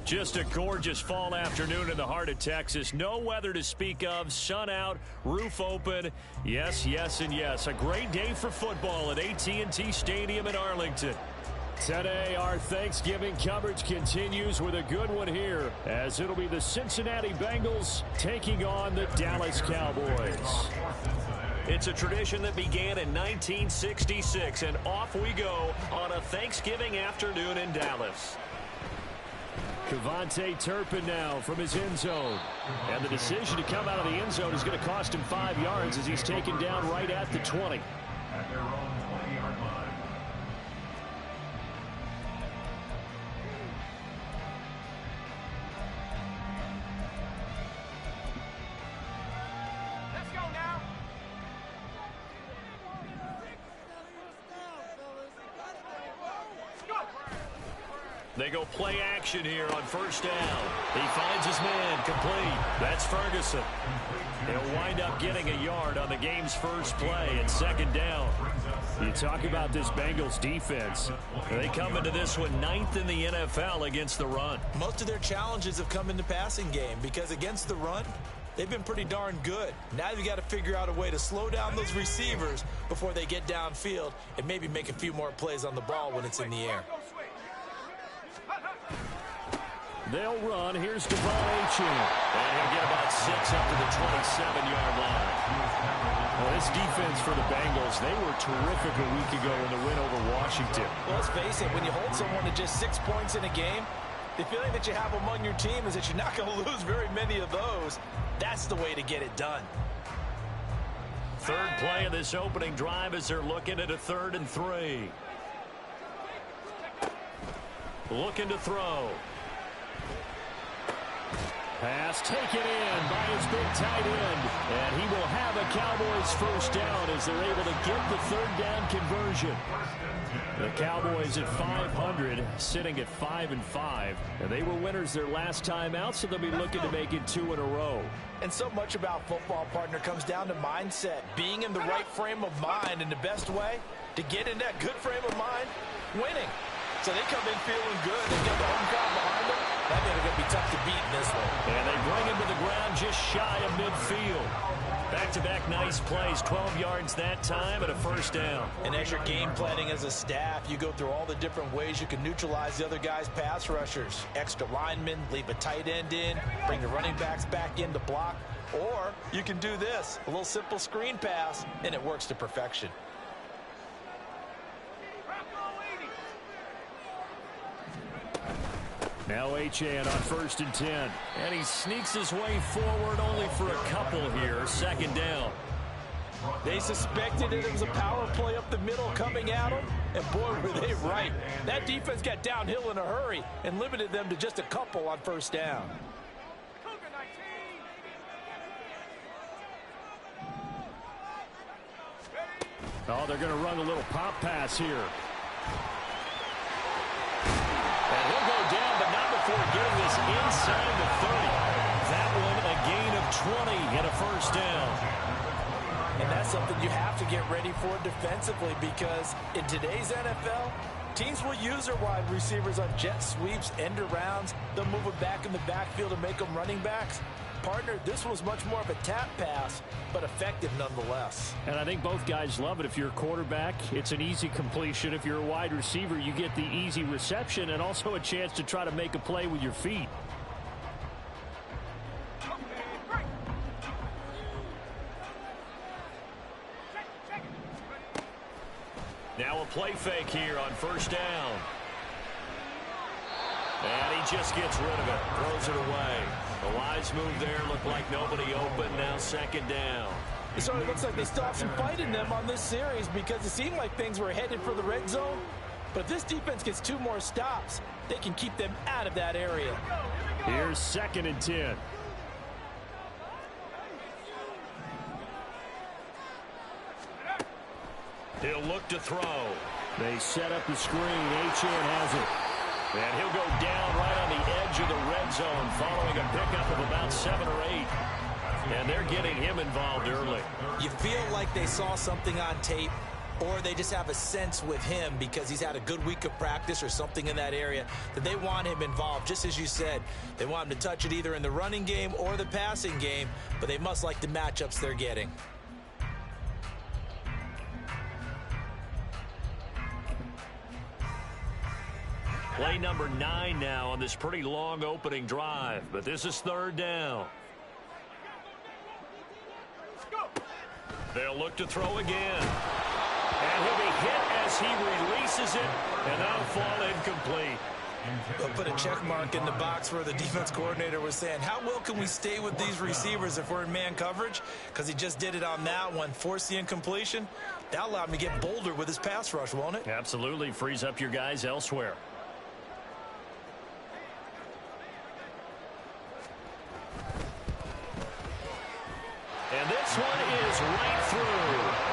Just a gorgeous fall afternoon in the heart of Texas. No weather to speak of. Sun out, roof open. Yes, yes, and yes. A great day for football at AT&T Stadium in Arlington. Today, our Thanksgiving coverage continues with a good one here, as it'll be the Cincinnati Bengals taking on the Dallas Cowboys. It's a tradition that began in 1966, and off we go on a Thanksgiving afternoon in Dallas. Kevontae Turpin now from his end zone. And the decision to come out of the end zone is going to cost him 5 yards as he's taken down right at the 20. At their own 20-yard line. They go play action here on first down. He finds his man complete. That's Ferguson. He'll wind up getting a yard on the game's first play at second down. You talk about this Bengals defense. They come into this one 9th in the NFL against the run. Most of their challenges have come in the passing game because against the run, they've been pretty darn good. Now you've got to figure out a way to slow down those receivers before they get downfield and maybe make a few more plays on the ball when it's in the air. They'll run. Here's Devon Achane. And he'll get about 6 up to the 27-yard line. Well, this defense for the Bengals, they were terrific a week ago in the win over Washington. Well, let's face it, when you hold someone to just 6 points in a game, the feeling that you have among your team is that you're not going to lose very many of those. That's the way to get it done. Third play of this opening drive as they're looking at a 3rd and 3. Looking to throw. Pass taken in by his big tight end. And he will have a Cowboys first down as they're able to get the 3rd down conversion. The Cowboys at 500, sitting at 5-5. And they were winners their last time out, so they'll be looking to make it 2 in a row. And so much about football, partner, comes down to mindset. Being in the right frame of mind, and the best way to get in that good frame of mind, winning. So they come in feeling good. They get the home crowd behind them. That means they're going to be tough to beat in this one. And they bring him to the ground just shy of midfield. Back-to-back nice plays, 12 yards that time and a first down. And as you're game planning as a staff, you go through all the different ways you can neutralize the other guy's pass rushers. Extra linemen, leave a tight end in, bring the running backs back in to block. Or you can do this, a little simple screen pass, and it works to perfection. Now Achane on 1st and 10. And he sneaks his way forward only for a couple here. Second down. They suspected it was a power play up the middle coming at them. And boy, were they right. That defense got downhill in a hurry and limited them to just a couple on first down. Oh, they're going to run a little pop pass here. And he'll go down, but not before getting this inside the 30. That one a gain of 20 and a first down. And that's something you have to get ready for defensively because in today's NFL, teams will use their wide receivers on jet sweeps, end arounds. They'll move them back in the backfield and make them running backs. Partner, this was much more of a tap pass, but effective nonetheless. And I think both guys love it. If you're a quarterback, it's an easy completion. If you're a wide receiver, you get the easy reception and also a chance to try to make a play with your feet. Now a play fake here on first down. And he just gets rid of it, throws it away. A wise move there, looked like nobody open, now second down. It sort of looks like they still have some fight in them on this series because it seemed like things were headed for the red zone. But if this defense gets 2 more stops, they can keep them out of that area. Here's 2nd and 10. He'll look to throw. They set up the screen. Achane has it. And he'll go down right on the edge of the red zone following a pickup of about 7 or 8. And they're getting him involved early. You feel like they saw something on tape or they just have a sense with him because he's had a good week of practice or something in that area that they want him involved. Just as you said, they want him to touch it either in the running game or the passing game, but they must like the matchups they're getting. Play number 9 now on this pretty long opening drive, but this is 3rd down. They'll look to throw again. And he'll be hit as he releases it, and that'll fall incomplete. They'll put a check mark in the box where the defense coordinator was saying, how well can we stay with these receivers if we're in man coverage? Because he just did it on that one, forced the incompletion. That allowed him to get bolder with his pass rush, won't it? Absolutely. Frees up your guys elsewhere. And this one is right through.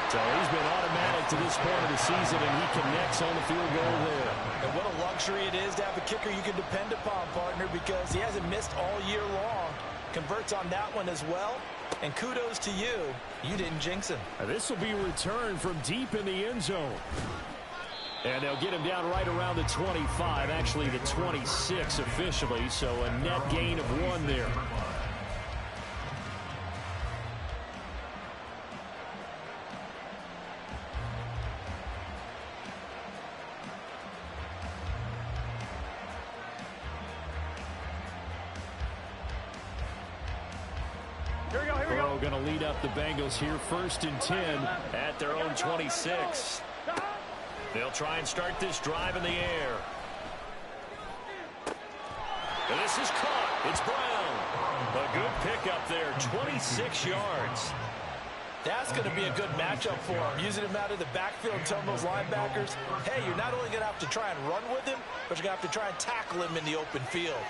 So he's been automatic to this point of the season, and he connects on the field goal there. And what a luxury it is to have a kicker you can depend upon, partner, because he hasn't missed all year long. Converts on that one as well. And kudos to you. You didn't jinx him. This will be returned from deep in the end zone. And they'll get him down right around the 25, actually the 26 officially, so a net gain of 1 there. Burrow going to lead up the Bengals here, 1st and 10 at their own 26. They'll try and start this drive in the air. And this is caught. It's Brown. A good pickup there, 26 yards. That's going to be a good matchup for him. Using him out of the backfield, telling those linebackers, hey, you're not only going to have to try and run with him, but you're going to have to try and tackle him in the open field.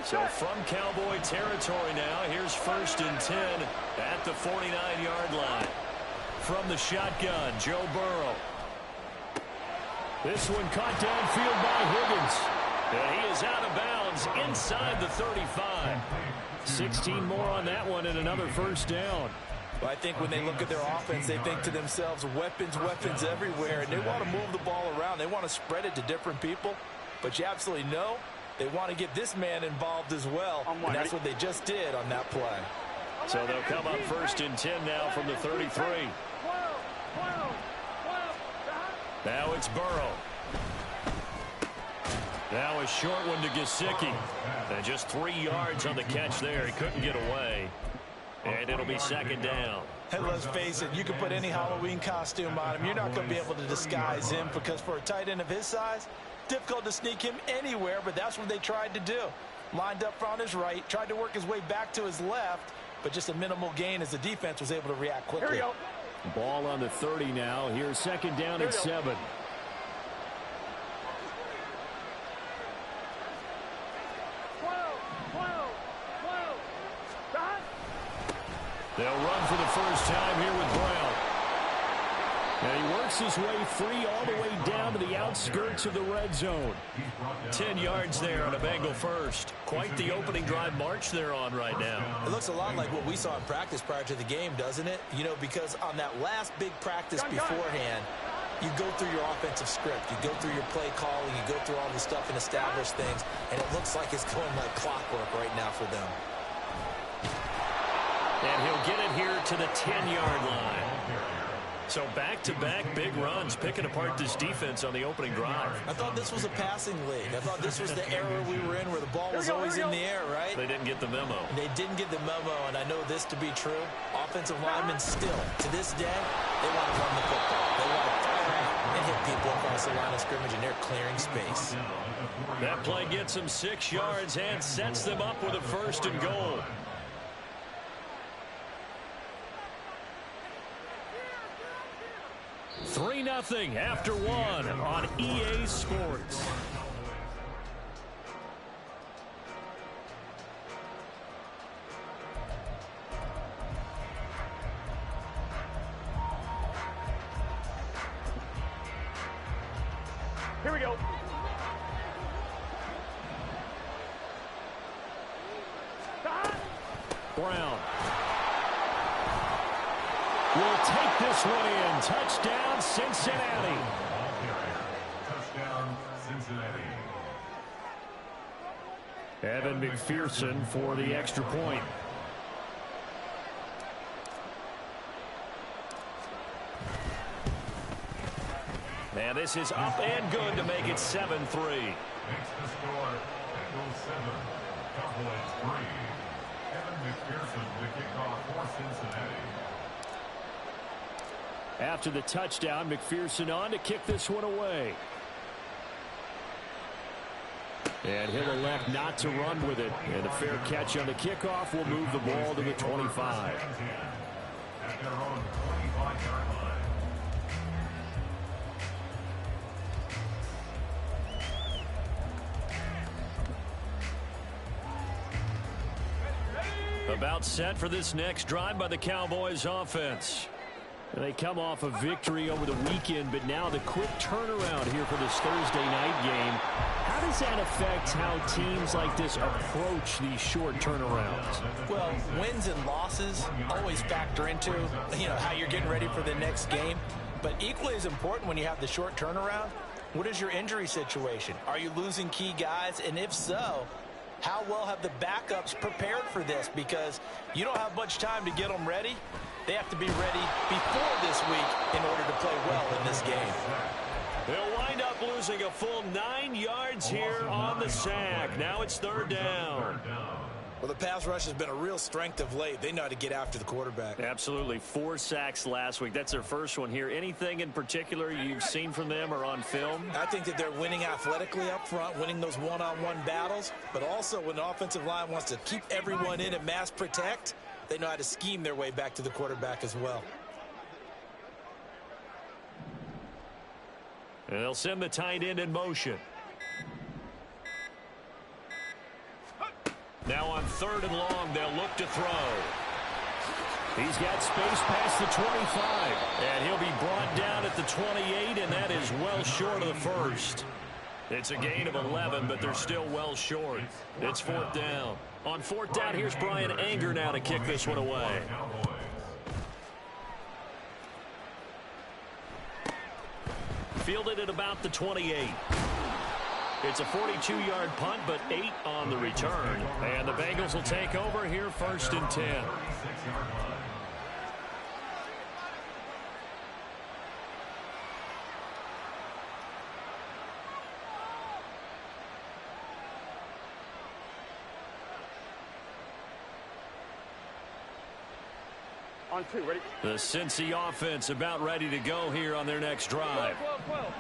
So from Cowboy territory now, here's 1st and 10 at the 49-yard line. From the shotgun, Joe Burrow. This one caught downfield by Higgins. And he is out of bounds inside the 35. 16 more on that one and another 1st down. Well, I think when they look at their offense, they think to themselves, weapons, weapons everywhere. And they want to move the ball around. They want to spread it to different people. But you absolutely know they want to get this man involved as well. And that's what they just did on that play. So they'll come up 1st and 10 now from the 33. Now it's Burrow. Now a short one to Gesicki. And just 3 yards on the catch there. He couldn't get away. And it'll be 2nd down. And let's face it, you can put any Halloween costume on him. You're not going to be able to disguise him because for a tight end of his size, difficult to sneak him anywhere, but that's what they tried to do. Lined up on his right, tried to work his way back to his left, but just a minimal gain as the defense was able to react quickly. Ball on the 30 now. Here's 2nd down and 7. They'll run for the first time here with Brown. And he works his way free all the way down to the outskirts of the red zone. 10 yards there on a Bengal first. Quite the opening drive march they're on right now. It looks a lot like what we saw in practice prior to the game, doesn't it? You know, because on that last big practice beforehand, you go through your offensive script. You go through your play calling. You go through all the stuff and establish things. And it looks like it's going like clockwork right now for them. And he'll get it here to the 10-yard line. So back-to-back big runs, picking apart this defense on the opening drive. I thought this was a passing league. I thought this was the era we were in where the ball was always in the air, right? They didn't get the memo. They didn't get the memo, and I know this to be true. Offensive linemen still, to this day, they want to run the football. They want to fire out and hit people across the line of scrimmage, and they're clearing space. That play gets them 6 yards and sets them up with a 1st and goal. Three 3-0 after 1 on EA Sports. Here we go. Brown. will take this one in. Touchdown, Cincinnati. Touchdown, Cincinnati. Evan McPherson for the extra point. And this is up and good to make it 7-3. Makes the score Bengals 7, Cowboys 3. Evan McPherson the kickoff for Cincinnati. After the touchdown, McPherson on to kick this one away. And he'll elect not to run with it. And a fair catch on the kickoff will move the ball to the 25. At their own 25-yard line. About set for this next drive by the Cowboys offense. They come off a victory over the weekend, but now the quick turnaround here for this Thursday night game. How does that affect how teams like this approach these short turnarounds? Well, wins and losses always factor into, how you're getting ready for the next game. But equally as important when you have the short turnaround, what is your injury situation? Are you losing key guys? And if so, how well have the backups prepared for this? Because you don't have much time to get them ready. They have to be ready before this week in order to play well in this game. They'll wind up losing a full 9 yards here on the sack. Now it's third down. Well, the pass rush has been a real strength of late. They know how to get after the quarterback. Absolutely. 4 sacks last week. That's their first one here. Anything in particular you've seen from them or on film? I think that they're winning athletically up front, winning those one-on-one battles. But also when the offensive line wants to keep everyone in and mass protect, they know how to scheme their way back to the quarterback as well. And they'll send the tight end in motion. Now on third and long, they'll look to throw. He's got space past the 25. And he'll be brought down at the 28, and that is well short of the first. It's a gain of 11, but they're still well short. It's fourth down. On fourth down, here's Brian Anger now to kick this one away. Fielded at about the 28. It's a 42-yard punt, but 8 on the return. And the Bengals will take over here first and 10. On 2, ready? The Cincy offense about ready to go here on their next drive.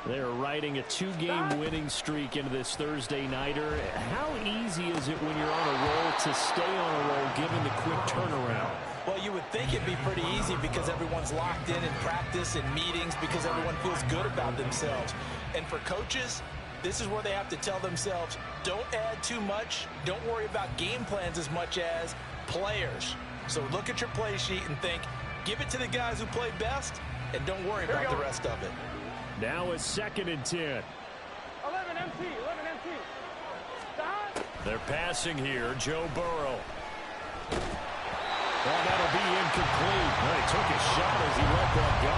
They're riding a 2-game winning streak into this Thursday nighter. How easy is it when you're on a roll to stay on a roll given the quick turnaround? Well, you would think it'd be pretty easy because everyone's locked in practice and meetings because everyone feels good about themselves. And for coaches, this is where they have to tell themselves, don't add too much. Don't worry about game plans as much as players. So look at your play sheet and think, give it to the guys who play best, and don't worry about the rest of it. Now it's second and 10. 11 MT. Stop. They're passing here, Joe Burrow. Well, that'll be incomplete. Well, he took a shot as he let that go.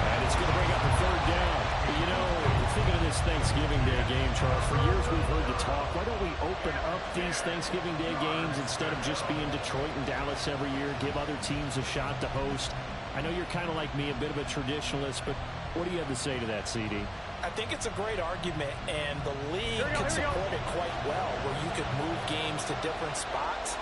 And it's going to bring up a third down. But, thinking of this Thanksgiving Day game, Charles, for years we've heard the talk, why don't we open up these Thanksgiving Day games instead of just being Detroit and Dallas every year, give other teams a shot to host? I know you're kind of like me, a bit of a traditionalist, but what do you have to say to that, CD? I think it's a great argument, and the league could support it quite well, where you could move games to different spots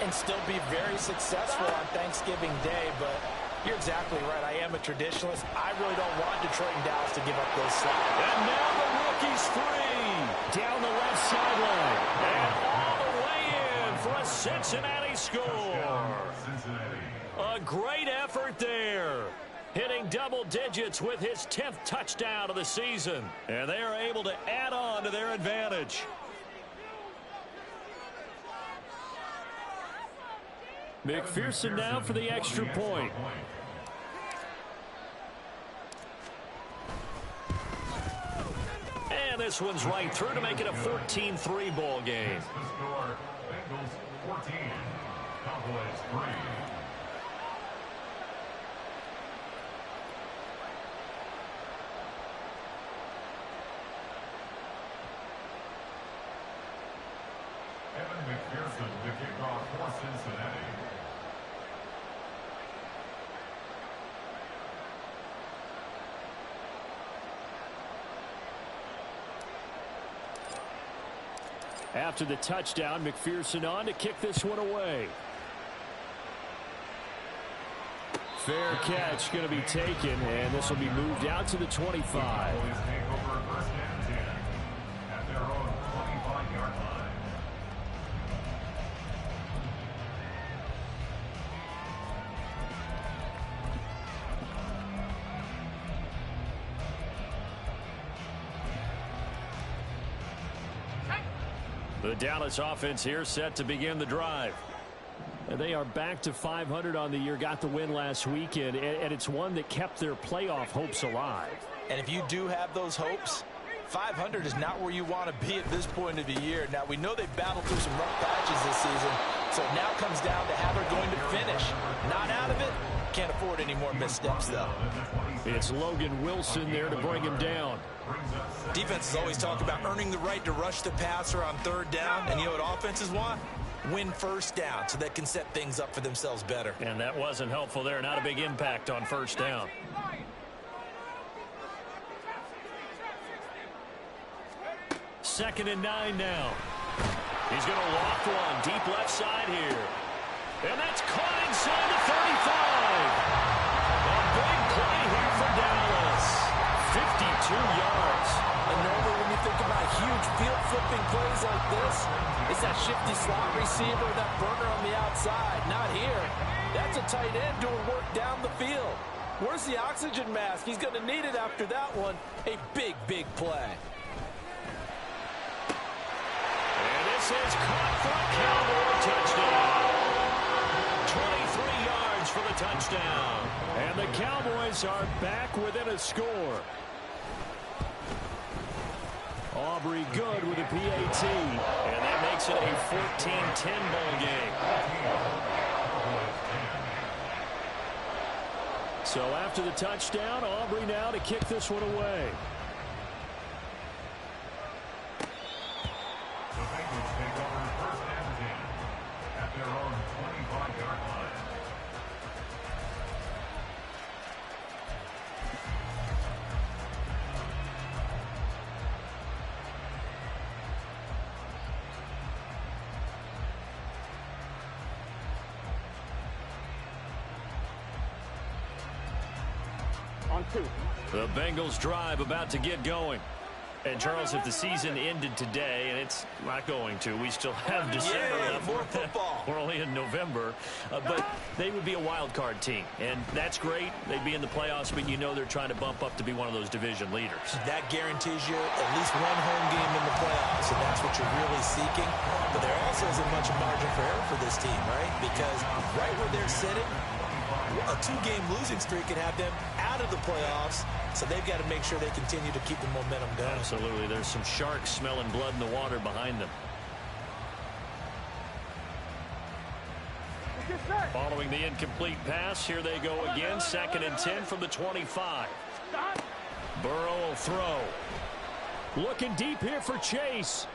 and still be very successful on Thanksgiving Day, but you're exactly right. I am a traditionalist. I really don't want Detroit and Dallas to give up those slots. And now the rookie's free. Down the left sideline. And all the way in for a Cincinnati score. A great effort there. Hitting double digits with his 10th touchdown of the season. And they are able to add on to their advantage. McPherson now for the extra point. And this one's right through to make it a 14-3 ball game. The score, Bengals 14, Cowboys 3. McPherson to kick off for Cincinnati. After the touchdown, McPherson on to kick this one away. Fair catch going to be taken, and this will be moved out to the 25. Cowboys take over first and 10 at their own 25-yard line. The Dallas offense here set to begin the drive. And they are back to 500 on the year, got the win last weekend, and it's one that kept their playoff hopes alive. And if you do have those hopes, 500 is not where you want to be at this point of the year. Now, we know they've battled through some rough patches this season, so it now comes down to how they're going to finish. Not out of it. Can't afford any more missteps, though. It's Logan Wilson there to bring him down. Defenses always talk about earning the right to rush the passer on third down, and you know what offenses want? Win first down so they can set things up for themselves better. And that wasn't helpful there. Not a big impact on first down. Second and 9 now. He's going to loft one deep left side here. And that's caught inside the 35. A big play here for Dallas. 52 yards. And normally when you think about huge field-flipping plays like this, it's that shifty slot receiver, that burner on the outside. Not here. That's a tight end doing work down the field. Where's the oxygen mask? He's going to need it after that one. A big, big play. And this is caught for a Cowboy touchdown. 23 yards for the touchdown. And the Cowboys are back within a score. Aubrey good with a PAT. And that makes it a 14-10 ball game. So after the touchdown, Aubrey now to kick this one away. The Bengals take over first and 10 at their own 25-yard line. On 2. The Bengals drive about to get going. And, Charles, if the season ended today, and it's not going to, we still have December left. More football. We're only in November. But they would be a wild card team. And that's great. They'd be in the playoffs, but you know they're trying to bump up to be one of those division leaders. That guarantees you at least one home game in the playoffs, and that's what you're really seeking. But there also isn't much margin for error for this team, right? Because right where they're sitting, a 2-game losing streak could have them out of the playoffs, so they've got to make sure they continue to keep the momentum going. Absolutely. There's some sharks smelling blood in the water behind them. Following the incomplete pass, here they go again. Second and 10 from the 25. Burrow will throw. Looking deep here for Chase.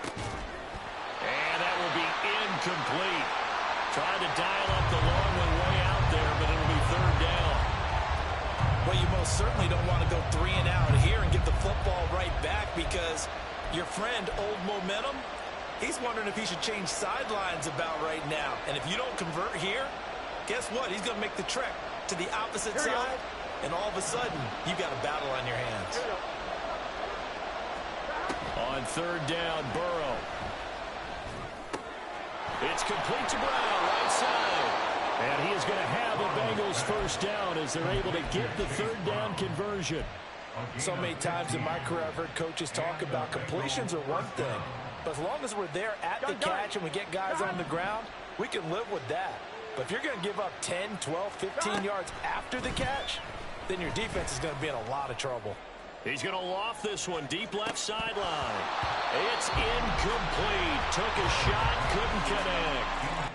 And that will be incomplete. Trying to dial up the long one way out there, but it'll be third down. Well, you most certainly don't want to go 3 and out here and get the football right back, because your friend, Old Momentum, he's wondering if he should change sidelines about right now. And if you don't convert here, guess what? He's going to make the trek to the opposite side, and all of a sudden, you got a battle on your hands. On third down, Burrow. It's complete to Brown, right side. And he is going to have the Bengals first down as they're able to get the third down conversion. So many times in my career, I've heard coaches talk about completions are one thing. But as long as we're there at the catch and we get guys on the ground, we can live with that. But if you're going to give up 10, 12, 15 yards after the catch, then your defense is going to be in a lot of trouble. He's going to loft this one deep left sideline. It's incomplete. Took a shot, couldn't connect.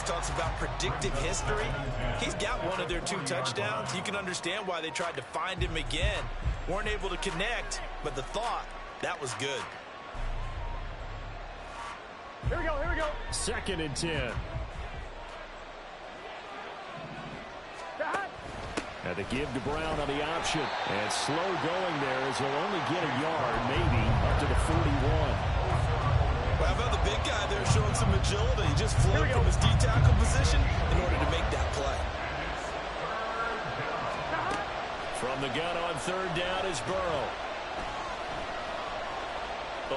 talks about predictive history. He's got one of their 2 touchdowns. You can understand why they tried to find him again. Weren't able to connect, but the thought, that was good. Here we go, here we go. 2nd and 10. And the give to Brown on the option. And slow going there as he'll only get a yard, maybe, up to the 41. Well, how about the big guy there showing some agility? He just flowed from his D-tackle position in order to make that play. From the gun on 3rd down is Burrow.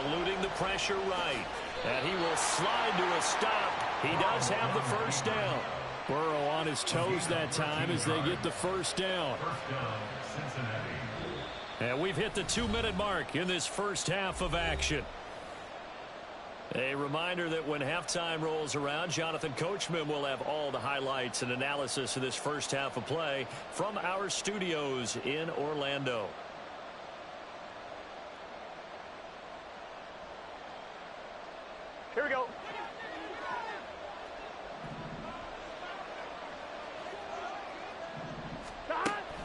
Eluding the pressure right. And he will slide to a stop. He does have the 1st down. Burrow on his toes that time as they get the 1st down. And we've hit the 2-minute mark in this first half of action. A reminder that when halftime rolls around, Jonathan Coachman will have all the highlights and analysis of this first half of play from our studios in Orlando. Here we go.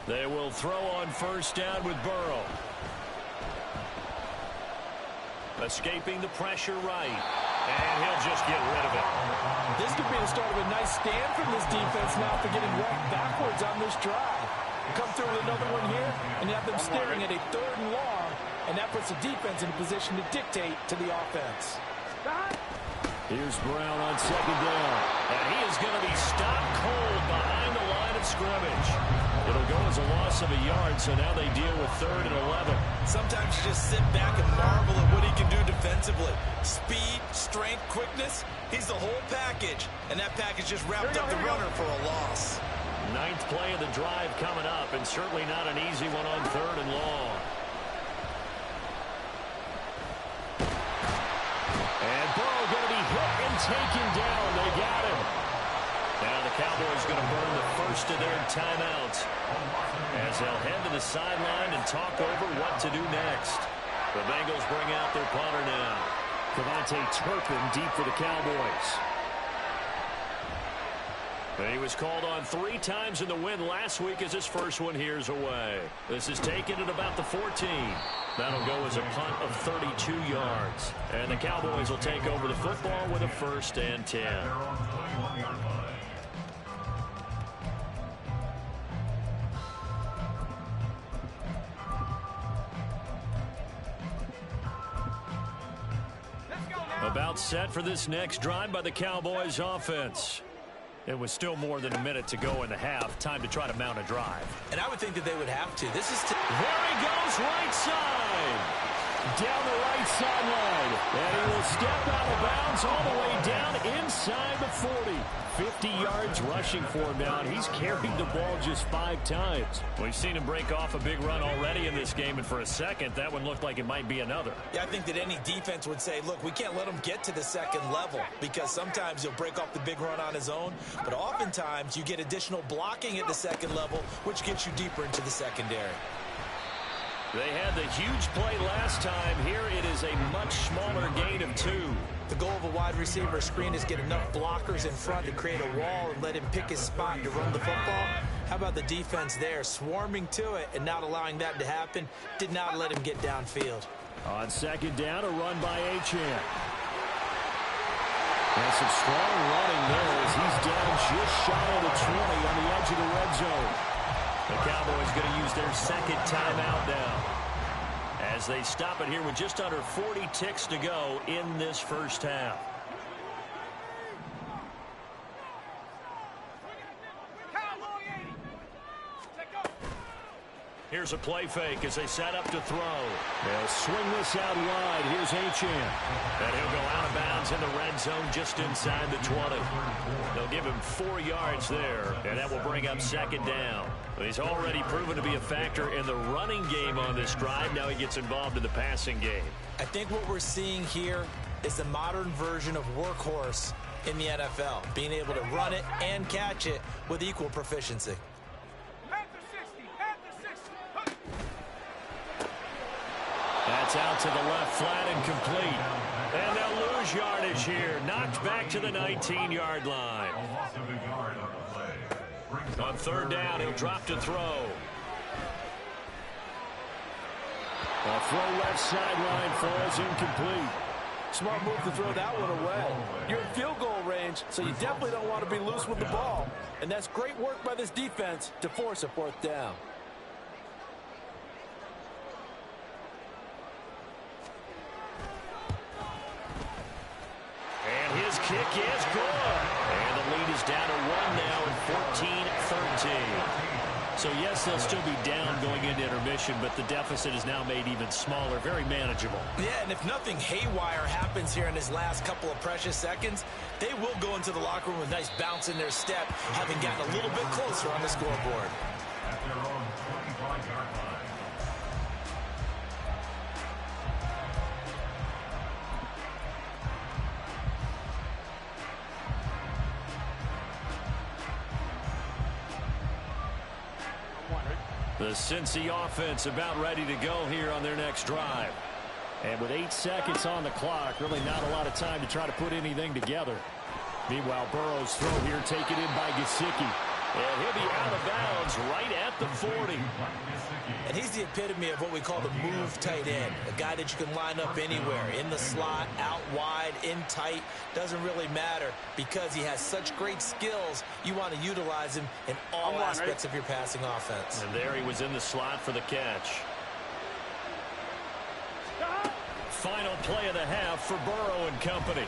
They will throw on 1st down with Burrow. Escaping the pressure right. And he'll just get rid of it. This could be the start of a nice stand from this defense now for getting right backwards on this drive. Come through with another one here, and you have them staring at a 3rd and long, and that puts the defense in a position to dictate to the offense. Here's Brown on 2nd down. And he is going to be stopped cold behind the line of scrimmage. It'll go as a loss of a yard, so now they deal with 3rd and 11. Sometimes you just sit back and marvel at what he can do defensively. Speed, strength, quickness, he's the whole package. And that package just wrapped up the runner for a loss. 9th play of the drive coming up, and certainly not an easy one on 3rd and long. And Burrow going to be hit and taken down. They got him. Now the Cowboys going to burn the first of their timeouts as they'll head to the sideline and talk over what to do next. The Bengals bring out their punter now. Devontae Turpin deep for the Cowboys. And he was called on 3 times in the win last week as his first one here's away. This is taken at about the 14. That'll go as a punt of 32 yards. And the Cowboys will take over the football with a 1st and 10. About set for this next drive by the Cowboys offense. It was still more than a minute to go in the half. Time to try to mount a drive. And I would think that they would have to. This is there he goes, right side. Down the right sideline. And he will step out of bounds all the way down inside the 40. 50 yards rushing for him now, and he's carried the ball just 5 times. We've seen him break off a big run already in this game, and for a second, that one looked like it might be another. Yeah, I think that any defense would say, look, we can't let him get to the 2nd level because sometimes he'll break off the big run on his own, but oftentimes you get additional blocking at the 2nd level, which gets you deeper into the secondary. They had the huge play last time. Here it is a much smaller gain of 2. The goal of a wide receiver screen is get enough blockers in front to create a wall and let him pick his spot to run the football. How about the defense there, swarming to it and not allowing that to happen? Did not let him get downfield. On 2nd down, a run by Achane. And some strong running there as he's down just shy of the 20 on the edge of the red zone. The Cowboys going to use their 2nd timeout now, as they stop it here with just under 40 ticks to go in this first half. Here's a play fake as they set up to throw. They'll swing this out wide. Here's Achane. And he'll go out of bounds in the red zone just inside the 20. They'll give him 4 yards there, and that will bring up 2nd down. He's already proven to be a factor in the running game on this drive. Now he gets involved in the passing game. I think what we're seeing here is the modern version of workhorse in the NFL, being able to run it and catch it with equal proficiency. That's It's out to the left, flat and complete. And they'll lose yardage here. Knocked back to the 19-yard line. On third down, he'll drop to throw. A throw left sideline falls incomplete. Smart move to throw that one away. You're in field goal range, so you definitely don't want to be loose with the ball. And that's great work by this defense to force a fourth down. And his kick is good. And the lead is down to 1 now at 14-13. So, yes, they'll still be down going into intermission, but the deficit is now made even smaller, very manageable. Yeah, and if nothing haywire happens here in his last couple of precious seconds, they will go into the locker room with a nice bounce in their step, having gotten a little bit closer on the scoreboard. At their own 25-yard line. The Cincy offense about ready to go here on their next drive. And with 8 seconds on the clock, really not a lot of time to try to put anything together. Meanwhile, Burrow's throw here taken in by Gesicki. And he'll be out of bounds right at the 40. And he's the epitome of what we call the move tight end. A guy that you can line up anywhere, in the slot, out wide, in tight. Doesn't really matter because he has such great skills. You want to utilize him in all aspects of your passing offense. And there he was in the slot for the catch. Final play of the half for Burrow and company.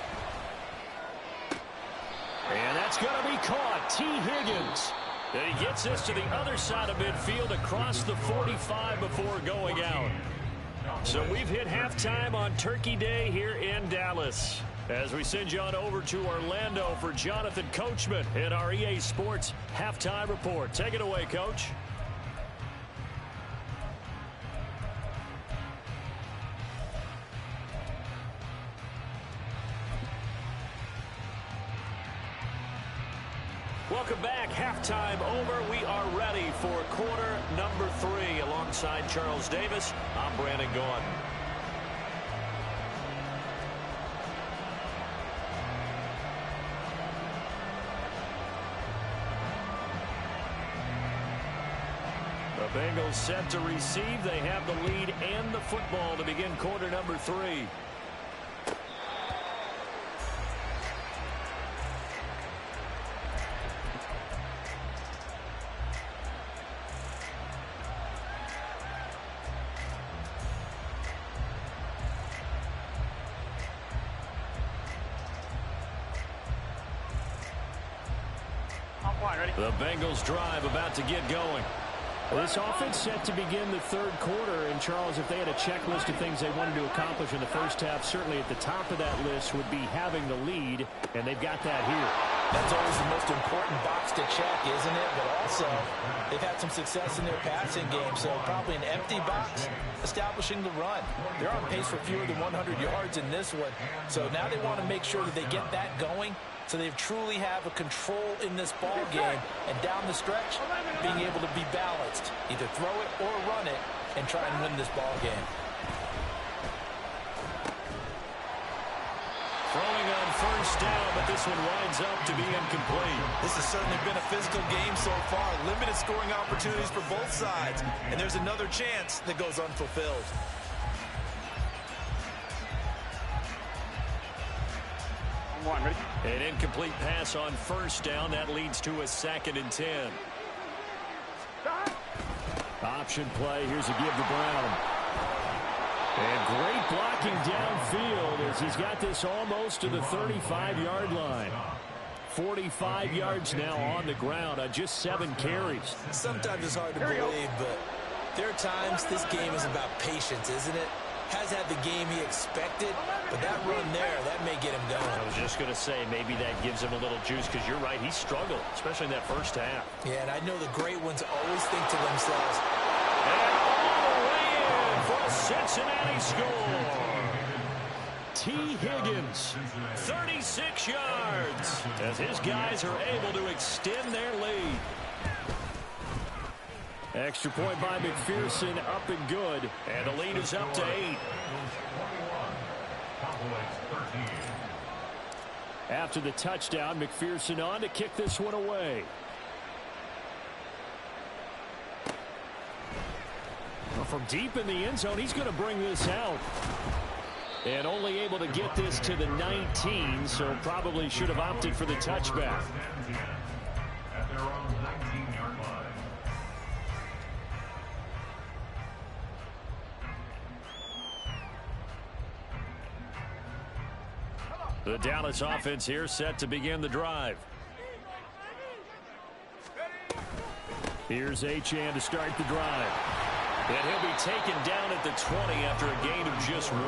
And that's going to be caught. T. Higgins. And he gets this to the other side of midfield across the 45 before going out. So we've hit halftime on Turkey Day here in Dallas. As we send you on over to Orlando for Jonathan Coachman in our EA Sports Halftime Report. Take it away, Coach. Welcome back. Halftime over. We are ready for quarter number 3. Alongside Charles Davis, I'm Brandon Gaudin. The Bengals set to receive. They have the lead and the football to begin quarter number 3. The Bengals drive about to get going. Well, this offense set to begin the third quarter. And, Charles, if they had a checklist of things they wanted to accomplish in the first half, certainly at the top of that list would be having the lead, and they've got that here. That's always the most important box to check, isn't it? But also, they've had some success in their passing game, so probably an empty box establishing the run. They're on pace for fewer than 100 yards in this one, so now they want to make sure that they get that going so they truly have a control in this ball game, and down the stretch, being able to be balanced, either throw it or run it, and try and win this ball game. Throwing on first down, but this one winds up to be incomplete. This has certainly been a physical game so far. Limited scoring opportunities for both sides, and there's another chance that goes unfulfilled. An incomplete pass on first down. That leads to a 2nd and 10. Option play. Here's a give to Brown. And great blocking downfield as he's got this almost to the 35-yard line. 45 yards now on the ground on just 7 carries. Sometimes it's hard to believe, but there are times this game is about patience, isn't it? Has had the game he expected, but that run there, that may get him going. I was just going to say, maybe that gives him a little juice, because you're right, he struggled, especially in that first half. Yeah, and I know the great ones always think to themselves, and all the way in for a Cincinnati score. T. Higgins, 36 yards, as his guys are able to extend their lead. Extra point by McPherson, up and good. And the lead is up to 8. After the touchdown, McPherson on to kick this one away. Well, from deep in the end zone, he's going to bring this out. And only able to get this to the 19, so probably should have opted for the touchback. At their own 19-yard line. The Dallas offense here set to begin the drive. Here's Achane to start the drive. And he'll be taken down at the 20 after a gain of just 1.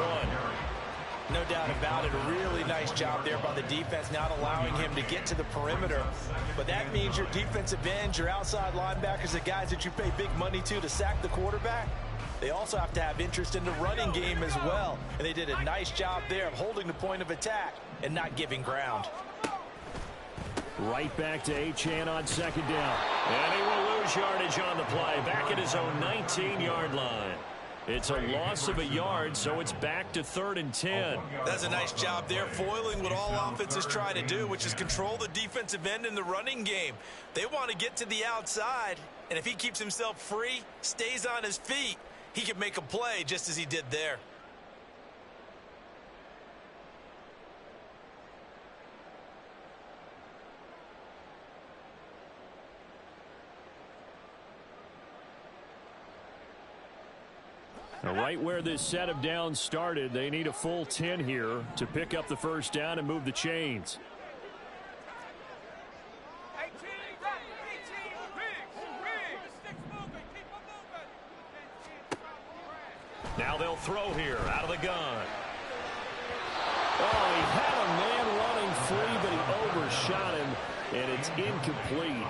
No doubt about it. A really nice job there by the defense, not allowing him to get to the perimeter. But that means your defensive ends, your outside linebackers, the guys that you pay big money to sack the quarterback, they also have to have interest in the running game as well. And they did a nice job there of holding the point of attack and not giving ground. Right back to Achane on second down. And he will lose yardage on the play. Back at his own 19-yard line. It's a loss of a yard, so it's back to 3rd and 10. That's a nice job there, foiling what all offenses try to do, which is control the defensive end in the running game. They want to get to the outside, and if he keeps himself free, stays on his feet, he can make a play just as he did there. Right where this set of downs started, they need a full 10 here to pick up the first down and move the chains. Now they'll throw here out of the gun. Oh, he had a man running free, but he overshot him, and it's incomplete.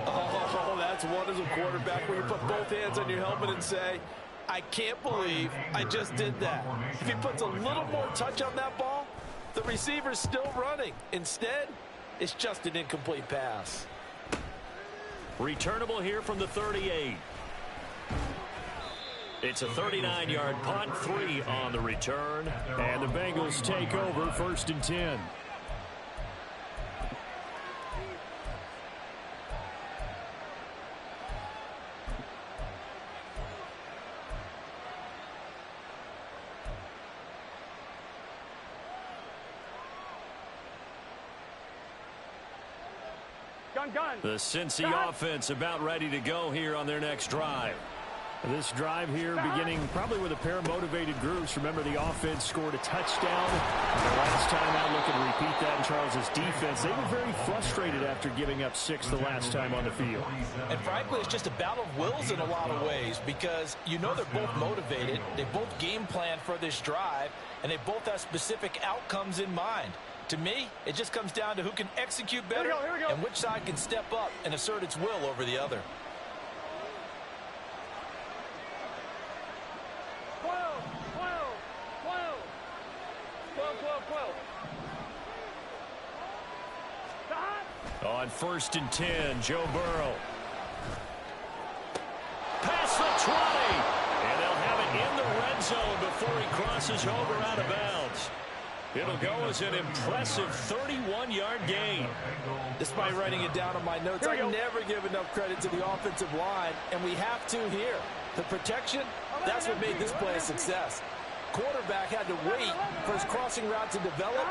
Oh, that's one as a quarterback where you put both hands on your helmet and say, I can't believe I just did that. If he puts a little more touch on that ball, the receiver's still running. Instead, it's just an incomplete pass. Returnable here from the 38. It's a 39-yard punt, 3 on the return. And the Bengals take over 1st and 10. The Cincy offense about ready to go here on their next drive. This drive here beginning probably with a pair of motivated groups. Remember, the offense scored a touchdown. The last time out, looking to repeat that in Charles's defense. They were very frustrated after giving up 6 the last time on the field. And frankly, it's just a battle of wills in a lot of ways because you know they're both motivated. They both game plan for this drive, and they both have specific outcomes in mind. To me, it just comes down to who can execute better and which side can step up and assert its will over the other. On 1st and 10, Joe Burrow. Past the 20. And they'll have it in the red zone before he crosses over out of bounds. It'll go as an impressive 31-yard gain. Despite writing it down on my notes, I never give enough credit to the offensive line, and we have to here. The protection, that's what made this play a success. Quarterback had to wait for his crossing route to develop,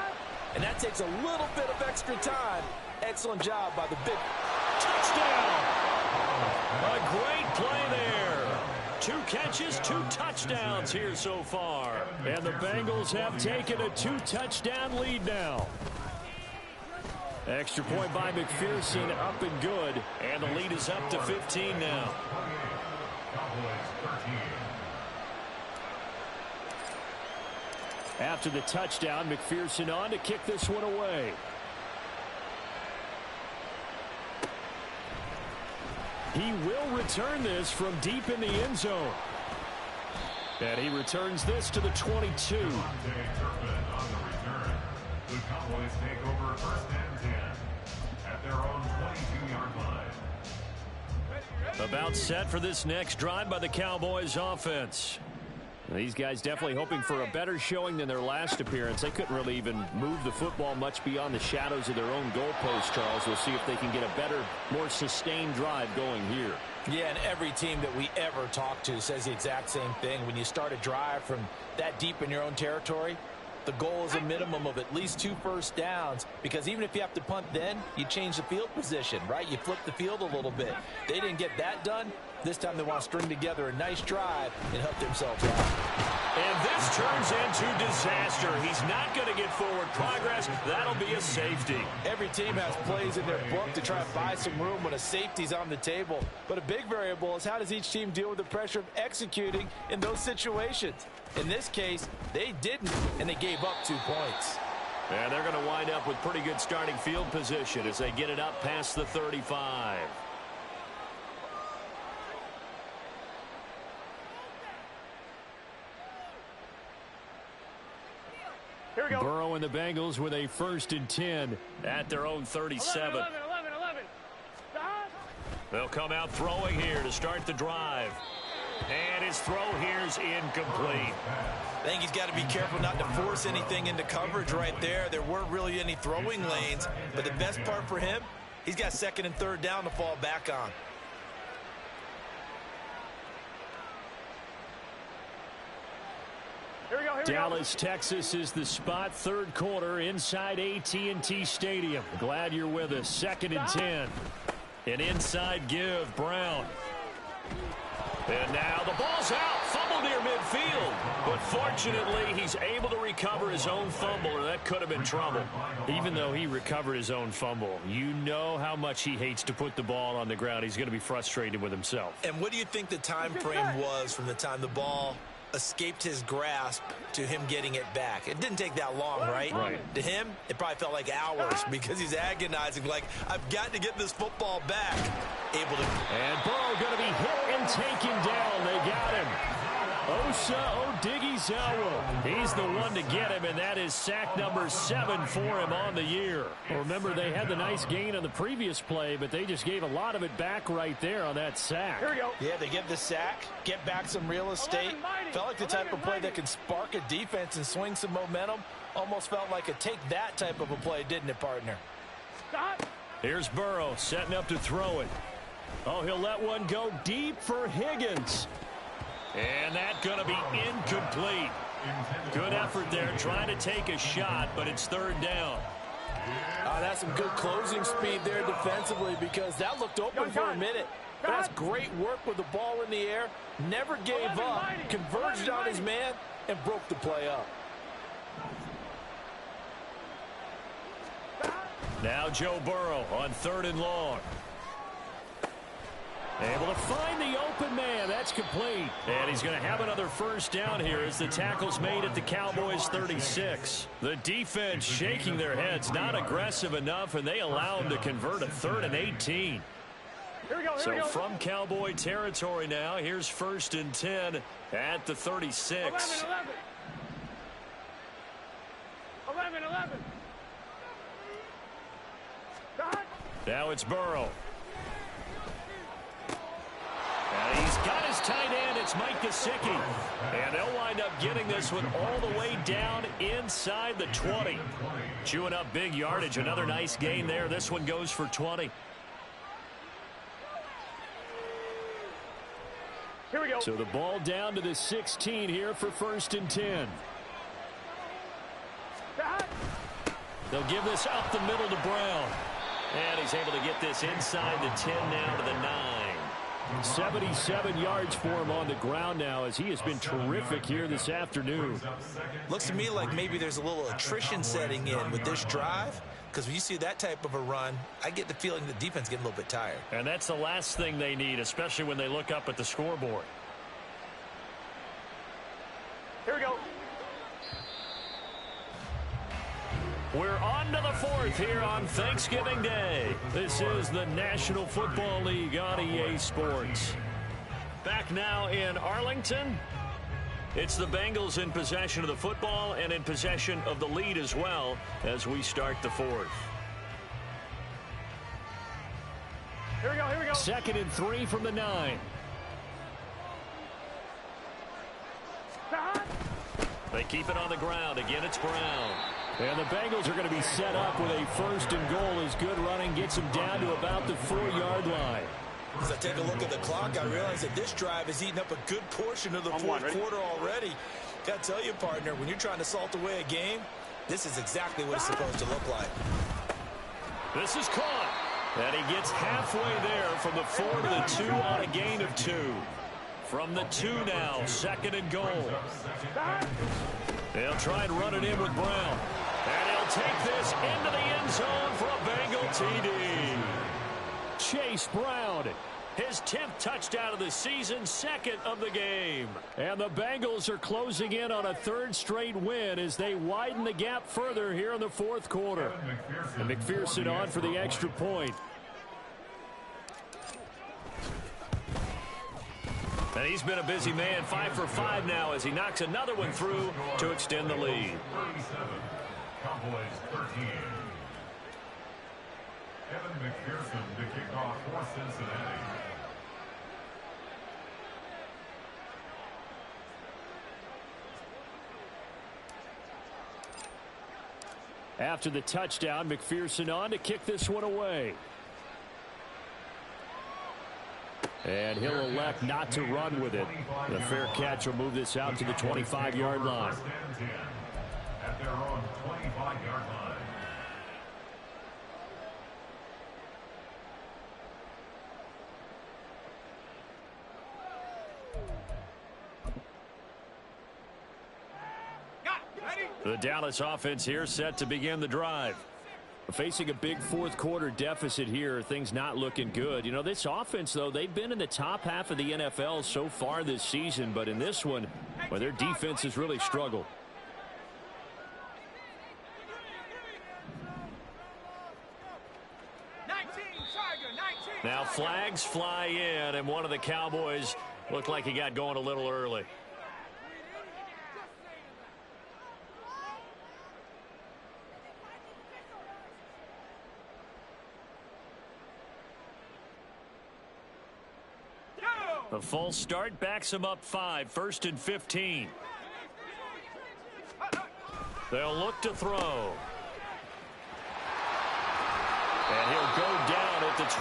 and that takes a little bit of extra time. Excellent job by the big touchdown. A great play there. 2 catches, 2 touchdowns here so far. And the Bengals have taken a 2-touchdown lead now. Extra point by McPherson, up and good. And the lead is up to 15 now. After the touchdown, McPherson on to kick this one away. He will return this from deep in the end zone. And he returns this to the 22. The Cowboys take over 1st and 10 at their own 22-yard line. About set for this next drive by the Cowboys offense. These guys definitely hoping for a better showing than their last appearance. They couldn't really even move the football much beyond the shadows of their own goalpost, Charles. We'll see if they can get a better, more sustained drive going here. Yeah, and every team that we ever talk to says the exact same thing. When you start a drive from that deep in your own territory, the goal is a minimum of at least 2 first downs, because even if you have to punt then, you change the field position, right? You flip the field a little bit. They didn't get that done. This time they want to string together a nice drive and help themselves out. And this turns into disaster. He's not going to get forward progress. That'll be a safety. Every team has plays in their book to try to buy some room when a safety's on the table. But a big variable is how does each team deal with the pressure of executing in those situations. In this case, they didn't, and they gave up 2 points. And they're going to wind up with pretty good starting field position as they get it up past the 35. Here we go. Burrow and the Bengals with a 1st and 10 at their own 37. 11. They'll come out throwing here to start the drive. And his throw here is incomplete. I think he's got to be careful not to force anything into coverage right there. There weren't really any throwing lanes, but the best part for him, he's got 2nd and 3rd down to fall back on. Here we go. Dallas, Texas is the spot. 3rd quarter inside AT&T Stadium. Glad you're with us. 2nd and 10. An inside give, Brown. And now the ball's out. Fumble near midfield. But fortunately, he's able to recover his own fumble, or that could have been trouble. Even though he recovered his own fumble, you know how much he hates to put the ball on the ground. He's going to be frustrated with himself. And what do you think the time frame was from the time the ball escaped his grasp to him getting it back? It didn't take that long, right? Right. To him, it probably felt like hours because he's agonizing, like, I've got to get this football back. Able to. And Burrow going to be hit and taken down. They got him. Osa Odighizuwa. He's the one to get him, and that is sack number 7 for him on the year. Remember, they had the nice gain on the previous play, but they just gave a lot of it back right there on that sack. Here we go. Yeah, they get the sack, get back some real estate. Felt like the type of play that can spark a defense and swing some momentum. Almost felt like a take-that type of a play, didn't it, partner? Stop. Here's Burrow setting up to throw it. Oh, he'll let one go deep for Higgins. And that's going to be incomplete. Good effort there trying to take a shot, but it's 3rd down. That's some good closing speed there defensively, because that looked open for a minute. But that's great work with the ball in the air. Never gave up, converged on his man, and broke the play up. Now Joe Burrow on 3rd and long. Able to find the open man. That's complete. And he's going to have another 1st down here as the tackle's made at the Cowboys 36. The defense shaking their heads, not aggressive enough, and they allow him to convert a 3rd and 18. Here we go. So from Cowboy territory now, here's 1st and 10 at the 36. 11. Now it's Burrow. And he's got his tight end. It's Mike Gesicki. And they'll wind up getting this one all the way down inside the 20. Chewing up big yardage. Another nice gain there. This one goes for 20. Here we go. So the ball down to the 16 here for 1st and 10. They'll give this up the middle to Brown. And he's able to get this inside the 10 now to the 9. 77 yards for him on the ground now, as he has been terrific here this afternoon. Looks to me like maybe there's a little attrition setting in with this drive, because when you see that type of a run, I get the feeling the defense getting a little bit tired. And that's the last thing they need, especially when they look up at the scoreboard. Here we go. We're on to the 4th here on Thanksgiving Day. This is the National Football League on EA Sports. Back now in Arlington. It's the Bengals in possession of the football and in possession of the lead as well as we start the 4th. Here we go, here we go. 2nd and 3 from the 9. They keep it on the ground. Again, it's Brown. And the Bengals are going to be set up with a 1st and goal as good running gets them down to about the 4-yard line. As I take a look at the clock, I realize that this drive has eaten up a good portion of the fourth quarter already. Got to tell you, partner, when you're trying to salt away a game, this is exactly what it's supposed to look like. This is caught. And he gets halfway there from the 4 to the 2 on a gain of 2. From the 2 now, 2nd and goal. They'll try and run it in with Brown. And he'll take this into the end zone for a Bengal TD. Chase Brown, his 10th touchdown of the season, 2nd of the game. And the Bengals are closing in on a 3rd straight win as they widen the gap further here in the 4th quarter. And McPherson on for the extra point. And he's been a busy man, 5 for 5 now as he knocks another one through to extend the lead. 37, Cowboys 13. Evan McPherson to kick off for Cincinnati. After the touchdown, McPherson on to kick this one away. And he'll elect not to run with it. The fair catch will move this out to the 25-yard line. At their own 25-yard line. The Dallas offense here set to begin the drive. Facing a big 4th quarter deficit here, things not looking good. You know, this offense, though, they've been in the top half of the NFL so far this season, but in this one, well, their defense has really struggled. Now flags fly in, and one of the Cowboys looked like he got going a little early. The false start backs him up 5, 1st and 15. They'll look to throw. And he'll go down at the 26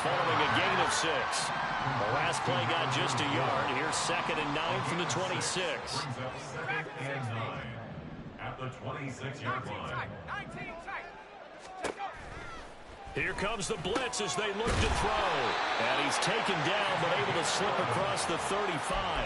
following a gain of 6. The last play got just a yard. Here's 2nd and 9 from the 26. Second and 9 at the 26-yard line. Here comes the blitz as they look to throw. And he's taken down but able to slip across the 35.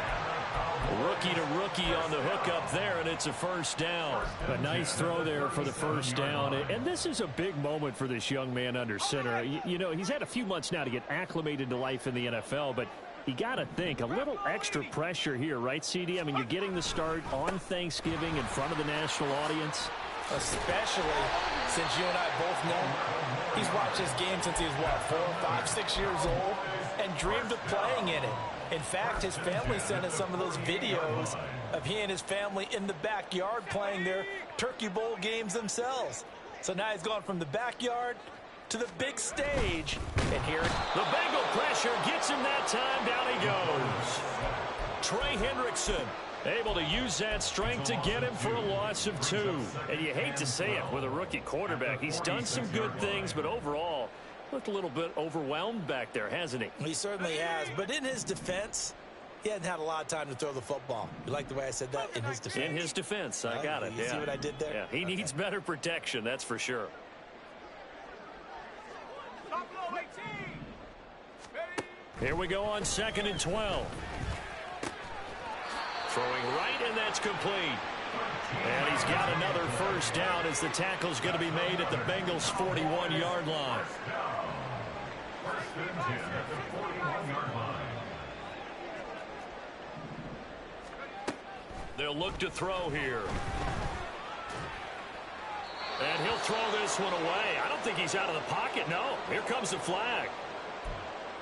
Rookie to rookie on the hookup there, and it's a 1st down. A nice throw there for the 1st down. And this is a big moment for this young man under center. You know, he's had a few months now to get acclimated to life in the NFL, but you got to think a little extra pressure here, right, CD? I mean, you're getting the start on Thanksgiving in front of the national audience. Especially since you and I both know he's watched this game since he was, what, 4, 5, 6 years old and dreamed of playing in it. In fact, his family sent us some of those videos of he and his family in the backyard playing their Turkey Bowl games themselves. So now he's gone from the backyard to the big stage. And here, the Bengal pressure gets him that time. Down he goes. Trey Hendrickson able to use that strength to get him for a loss of 2. And you hate to say it with a rookie quarterback. He's done some good things, but overall, looked a little bit overwhelmed back there, hasn't he? He certainly has. But in his defense, he hasn't had a lot of time to throw the football. You like the way I said that? In his defense. In his defense. I got it. You see what I did there? Yeah, he needs better protection, that's for sure. Here we go on 2nd and 12. Throwing right, and that's complete. And he's got another 1st down as the tackle's going to be made at the Bengals' 41-yard line. 1st and 10 at the 41-yard line. They'll look to throw here. And he'll throw this one away. I don't think he's out of the pocket. No, here comes the flag.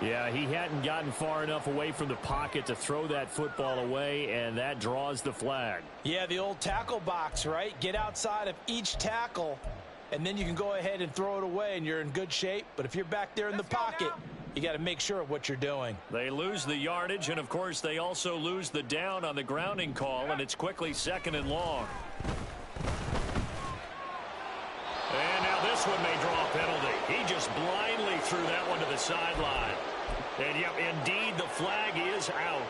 Yeah, he hadn't gotten far enough away from the pocket to throw that football away, and that draws the flag. Yeah, the old tackle box, right? Get outside of each tackle and then you can go ahead and throw it away, and you're in good shape. But if you're back there in the pocket, you got to make sure of what you're doing. They lose the yardage, and, of course, they also lose the down on the grounding call, and it's quickly 2nd and long. And now this one may draw a penalty. He just blindly threw that one to the sideline. And, yep, indeed, the flag is out.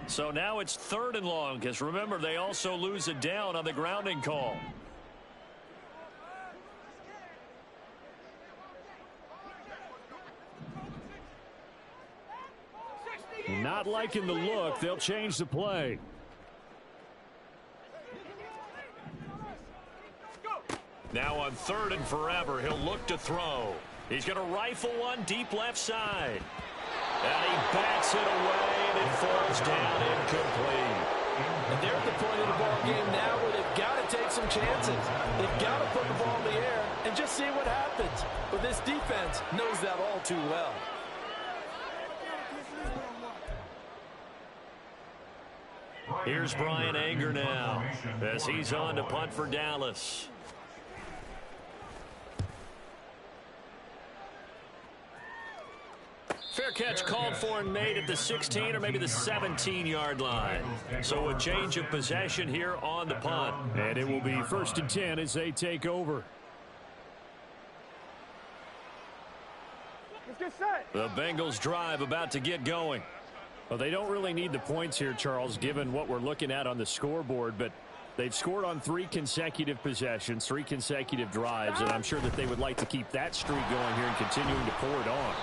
So now it's 3rd and long, because remember, they also lose a down on the grounding call. Not liking the look. They'll change the play. Now on 3rd and forever, he'll look to throw. He's going to rifle one deep left side. And he bats it away, and it falls down incomplete. And they're at the point of the ball game now where they've got to take some chances. They've got to put the ball in the air and just see what happens. But this defense knows that all too well. Here's Brian Anger now as he's on to punt for Dallas. Fair catch called for and made at the 16 or maybe the 17-yard line. So a change of possession here on the punt. And it will be 1st and 10 as they take over. Let's get set. The Bengals drive about to get going. Well, they don't really need the points here, Charles, given what we're looking at on the scoreboard, but they've scored on 3 consecutive possessions, 3 consecutive drives, and I'm sure that they would like to keep that streak going here and continuing to pour it on.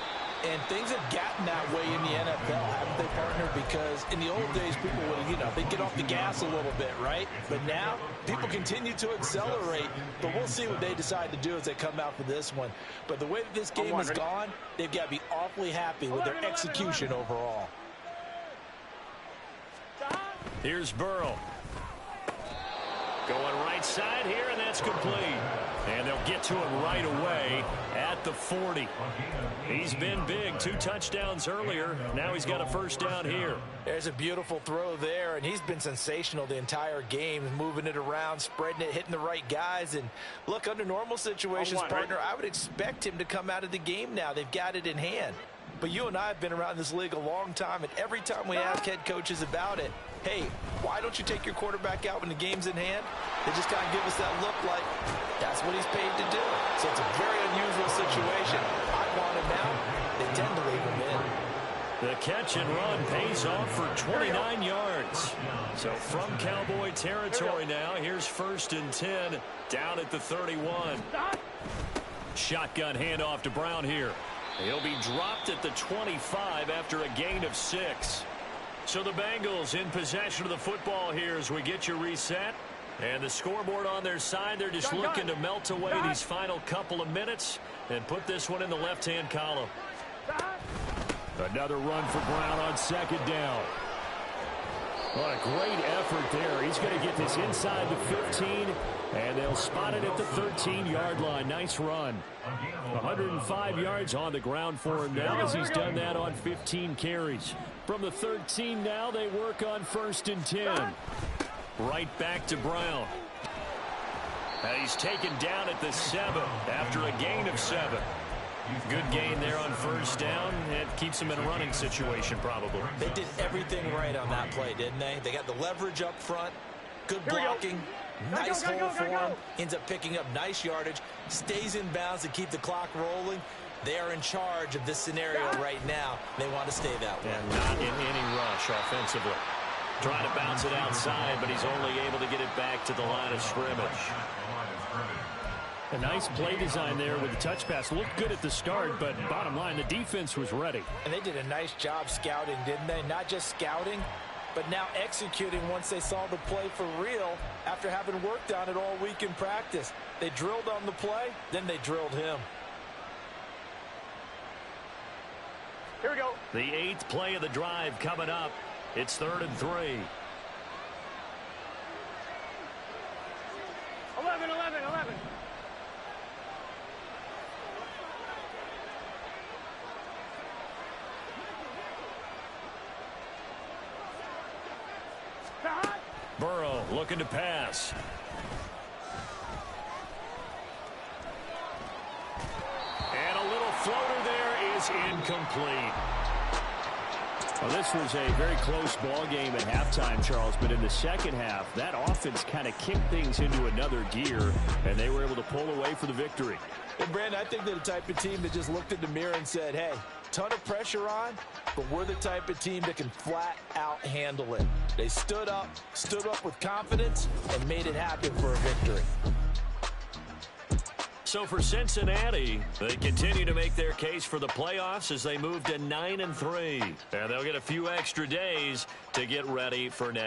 And things have gotten that way in the NFL, haven't they, partner? Because in the old days, people would, they'd get off the gas a little bit, right? But now, people continue to accelerate. But we'll see what they decide to do as they come out for this one. But the way that this game has gone, they've got to be awfully happy with their execution overall. Here's Burrow. Going right side here, and that's complete. And they'll get to him right away at the 40. He's been big. 2 touchdowns earlier. Now he's got a 1st down here. There's a beautiful throw there, and he's been sensational the entire game, moving it around, spreading it, hitting the right guys. And look, under normal situations, partner, I would expect him to come out of the game now. They've got it in hand. But you and I have been around this league a long time, and every time we ask head coaches about it, hey, why don't you take your quarterback out when the game's in hand? They just kind of give us that look like that's what he's paid to do. So it's a very unusual situation. I want him out. They tend to leave him in. The catch and run pays off for 29 yards. So from Cowboy territory now, here's 1st and 10 down at the 31. Shotgun handoff to Brown here. He'll be dropped at the 25 after a gain of 6. So the Bengals in possession of the football here as we get you reset. And the scoreboard on their side, they're just looking to melt away these final couple of minutes and put this one in the left-hand column. Another run for Brown on 2nd down. What a great effort there. He's going to get this inside the 15, and they'll spot it at the 13-yard line. Nice run. 105 yards on the ground for him now as he's done that on 15 carries. From the 13 now, they work on 1st and 10. Right back to Brown. He's taken down at the 7 after a gain of 7. Good gain there on 1st down. It keeps him in a running situation probably. They did everything right on that play, didn't they? They got the leverage up front, good blocking, nice hole for him, ends up picking up nice yardage, stays in bounds to keep the clock rolling. They are in charge of this scenario right now. They want to stay that way. And not in any rush offensively. Trying to bounce it outside, but he's only able to get it back to the line of scrimmage. A nice play design there with the touch pass. Looked good at the start, but bottom line, the defense was ready. And they did a nice job scouting, didn't they? Not just scouting, but now executing once they saw the play for real after having worked on it all week in practice. They drilled on the play, then they drilled him. Here we go. The 8th play of the drive coming up. It's 3rd and 3. 11, 11, 11. looking to pass. And a little floater there is incomplete. Well, this was a very close ball game at halftime, Charles, but in the second half, that offense kind of kicked things into another gear, and they were able to pull away for the victory. And, Brandon, I think they're the type of team that just looked in the mirror and said, hey, ton of pressure on, but we're the type of team that can flat out handle it. They stood up with confidence, and made it happen for a victory. So for Cincinnati, they continue to make their case for the playoffs as they move to 9-3. And they'll get a few extra days to get ready for next